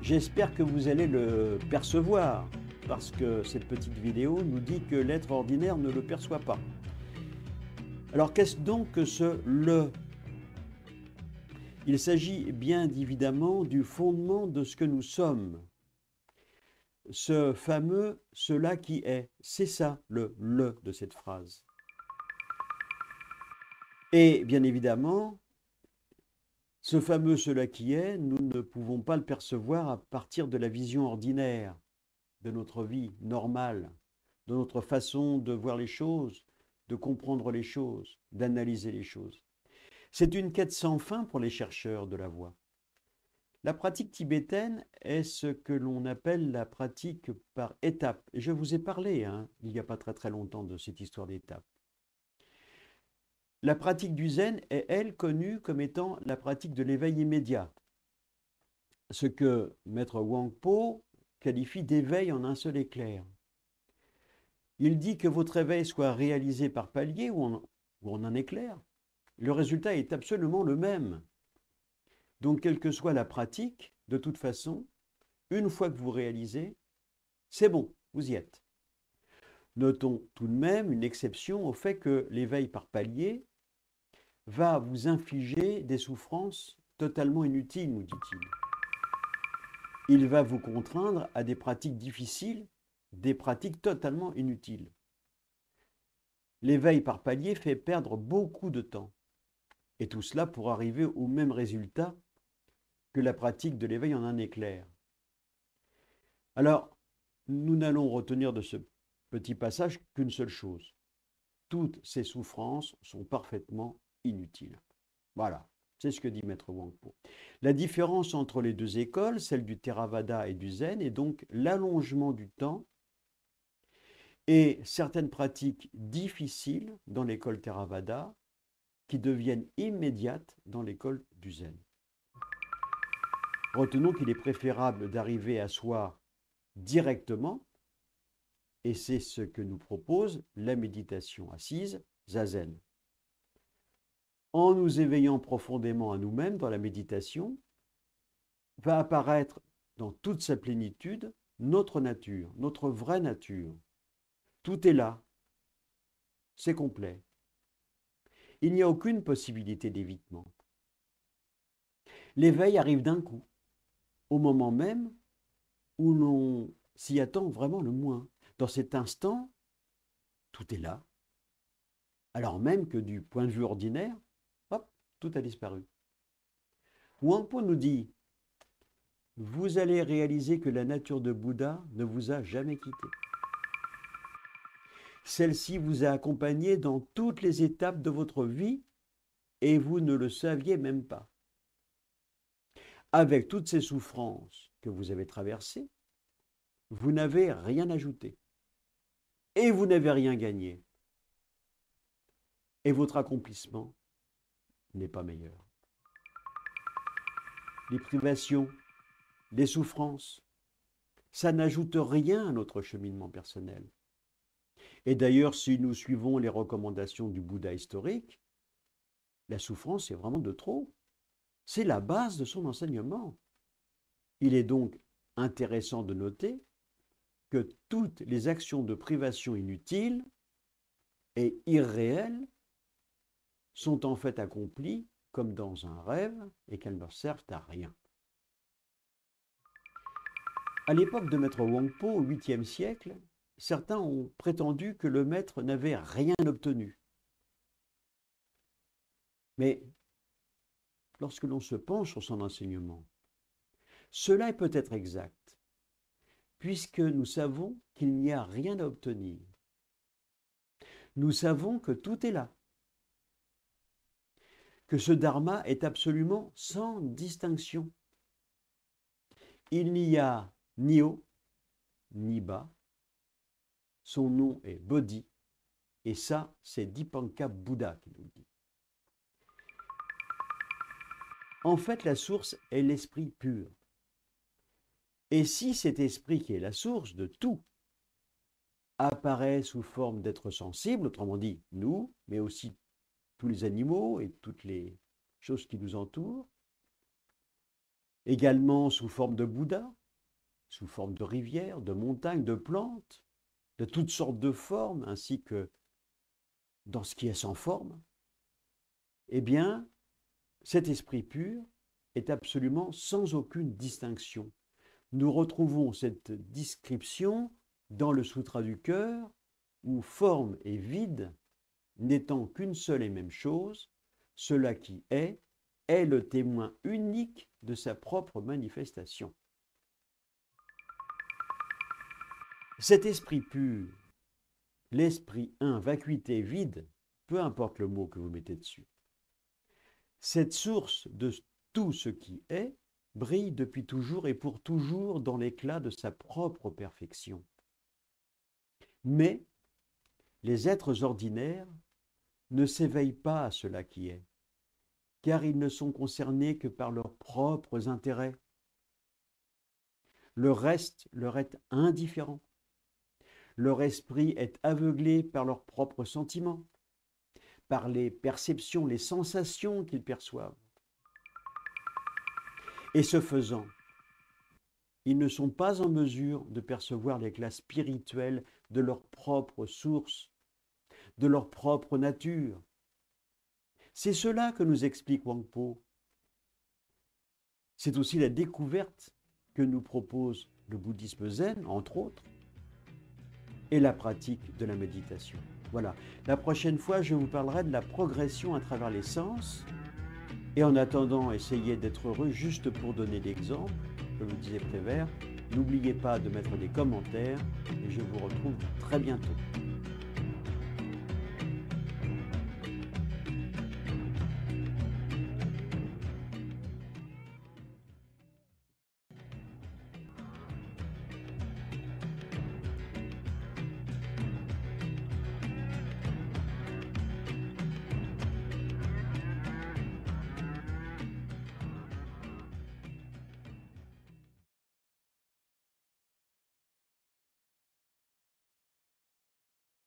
J'espère que vous allez le percevoir, parce que cette petite vidéo nous dit que l'être ordinaire ne le perçoit pas. Alors qu'est-ce donc que ce « le » ? Il s'agit bien évidemment du fondement de ce que nous sommes. Ce fameux « cela qui est », c'est ça le « le » de cette phrase. Et bien évidemment, ce fameux « cela qui est », nous ne pouvons pas le percevoir à partir de la vision ordinaire de notre vie normale, de notre façon de voir les choses, de comprendre les choses, d'analyser les choses. C'est une quête sans fin pour les chercheurs de la voix. La pratique tibétaine est ce que l'on appelle la pratique par étapes. Et je vous ai parlé, il n'y a pas très longtemps, de cette histoire d'étapes. La pratique du zen est, elle, connue comme étant la pratique de l'éveil immédiat. Ce que Maître Wangpo qualifie d'éveil en un seul éclair. Il dit que votre éveil soit réalisé par palier ou en un éclair. Le résultat est absolument le même. Donc, quelle que soit la pratique, de toute façon, une fois que vous réalisez, c'est bon, vous y êtes. Notons tout de même une exception au fait que l'éveil par palier va vous infliger des souffrances totalement inutiles, nous dit-il. Il va vous contraindre à des pratiques difficiles, des pratiques totalement inutiles. L'éveil par palier fait perdre beaucoup de temps. Et tout cela pour arriver au même résultat que la pratique de l'éveil en un éclair. Alors, nous n'allons retenir de ce petit passage qu'une seule chose. Toutes ces souffrances sont parfaitement inutiles. Voilà, c'est ce que dit Maître Wangpo. La différence entre les deux écoles, celle du Theravada et du Zen, est donc l'allongement du temps et certaines pratiques difficiles dans l'école Theravada qui deviennent immédiates dans l'école du Zen. Retenons qu'il est préférable d'arriver à soi directement, et c'est ce que nous propose la méditation assise, Zazen. En nous éveillant profondément à nous-mêmes dans la méditation, va apparaître dans toute sa plénitude notre nature, notre vraie nature. Tout est là, c'est complet. Il n'y a aucune possibilité d'évitement. L'éveil arrive d'un coup, au moment même où l'on s'y attend vraiment le moins. Dans cet instant, tout est là, alors même que du point de vue ordinaire, hop, tout a disparu. Wangpo nous dit, vous allez réaliser que la nature de Bouddha ne vous a jamais quitté. Celle-ci vous a accompagné dans toutes les étapes de votre vie et vous ne le saviez même pas. Avec toutes ces souffrances que vous avez traversées, vous n'avez rien ajouté et vous n'avez rien gagné. Et votre accomplissement n'est pas meilleur. Les privations, les souffrances, ça n'ajoute rien à notre cheminement personnel. Et d'ailleurs, si nous suivons les recommandations du Bouddha historique, la souffrance est vraiment de trop. C'est la base de son enseignement. Il est donc intéressant de noter que toutes les actions de privation inutiles et irréelles sont en fait accomplies comme dans un rêve et qu'elles ne servent à rien. À l'époque de Maître Wangpo, au 8e siècle, certains ont prétendu que le maître n'avait rien obtenu. Mais lorsque l'on se penche sur son enseignement, cela est peut-être exact, puisque nous savons qu'il n'y a rien à obtenir. Nous savons que tout est là, que ce dharma est absolument sans distinction. Il n'y a ni haut, ni bas. Son nom est Bodhi, et ça, c'est Dipanka Bouddha qui nous le dit. En fait, la source est l'esprit pur. Et si cet esprit qui est la source de tout apparaît sous forme d'être sensible, autrement dit nous, mais aussi tous les animaux et toutes les choses qui nous entourent, également sous forme de Bouddha, sous forme de rivières, de montagnes, de plantes, de toutes sortes de formes, ainsi que dans ce qui est sans forme, eh bien, cet esprit pur est absolument sans aucune distinction. Nous retrouvons cette description dans le Sutra du cœur, où forme et vide, n'étant qu'une seule et même chose, cela qui est le témoin unique de sa propre manifestation. Cet esprit pur, l'esprit un, vacuité, vide, peu importe le mot que vous mettez dessus, cette source de tout ce qui est brille depuis toujours et pour toujours dans l'éclat de sa propre perfection. Mais les êtres ordinaires ne s'éveillent pas à cela qui est, car ils ne sont concernés que par leurs propres intérêts. Le reste leur est indifférent. Leur esprit est aveuglé par leurs propres sentiments, par les perceptions, les sensations qu'ils perçoivent. Et ce faisant, ils ne sont pas en mesure de percevoir l'éclat spirituel de leur propre source, de leur propre nature. C'est cela que nous explique Wangpo. C'est aussi la découverte que nous propose le bouddhisme zen, entre autres, et la pratique de la méditation. Voilà. La prochaine fois, je vous parlerai de la progression à travers les sens. Et en attendant, essayez d'être heureux juste pour donner l'exemple, comme le disait Prévert. N'oubliez pas de mettre des commentaires et je vous retrouve très bientôt.